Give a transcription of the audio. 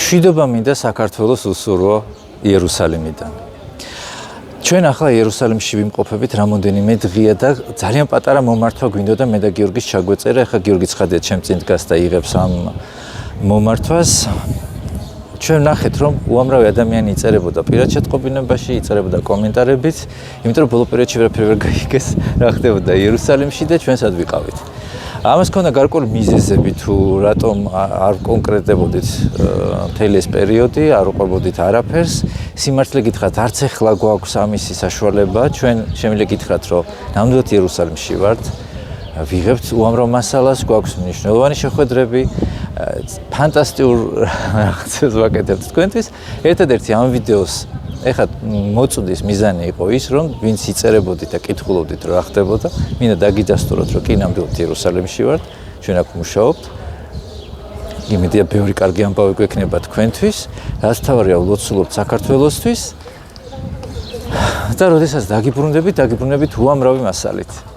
მშვიდობა მინდა საქართველოს უსურვო იერუსალიმიდან. ჩვენ ახლა იერუსალიმში ვიმყოფებით რამოდენიმე დღეა და ძალიან პატარა მომართვა გვინდოდა მე და გიორგის ჩაგვეწერა. ახლა გიორგი ცხადია ჩემ წინ დგას და იღებს ამ მომართვას. ჩვენ ნახეთ რომ უამრავი ადამიანი იწერებოდა პირად შეტყობინებაში, იწერებოდა კომენტარებით, იმიტომ რომ ბოლო პერიოდში ვერაფერი ვერ გაიგეს რა ხდებოდა იერუსალიმში და ჩვენ სად ვიყავით. ამას ქონდა გარკვეული მიზეზები თუ რატომ არ კონკრეტებოდით მთელი ეს პერიოდი, არ უყვებოდით არაფერს. სიმართლე გითხრათ, არც ახლა გვაქვს ამისი საშუალება. ჩვენ შემიძლია გითხრათ, რომ ნამდვილად იერუსალიმში ვართ. ვიღებთ უამრავ მასალას, გვაქვს მნიშვნელოვანი შეხვედრები, ფანტასტიკურ რაღაცებს ვაკეთებთ თქვენთვის. ერთადერთი ამ ვიდეოს ეხლა მოწვდის მიზანი იყო ის, რომ ვინც იწერებოდით და კითხულობდით რა ხდებოდა, მინდა დაგიდასტუროთ, რომ კი ნამდვილად იერუსალიმში ვართ, ჩვენ აქ მუშაობთ. იმედია ბევრი კარგი ამბავი გვექნება თქვენთვის, რაც თავარია ვლოცულობთ საქართველოსთვის. და როდესაც დაგიბრუნდებით უამრავი მასალით.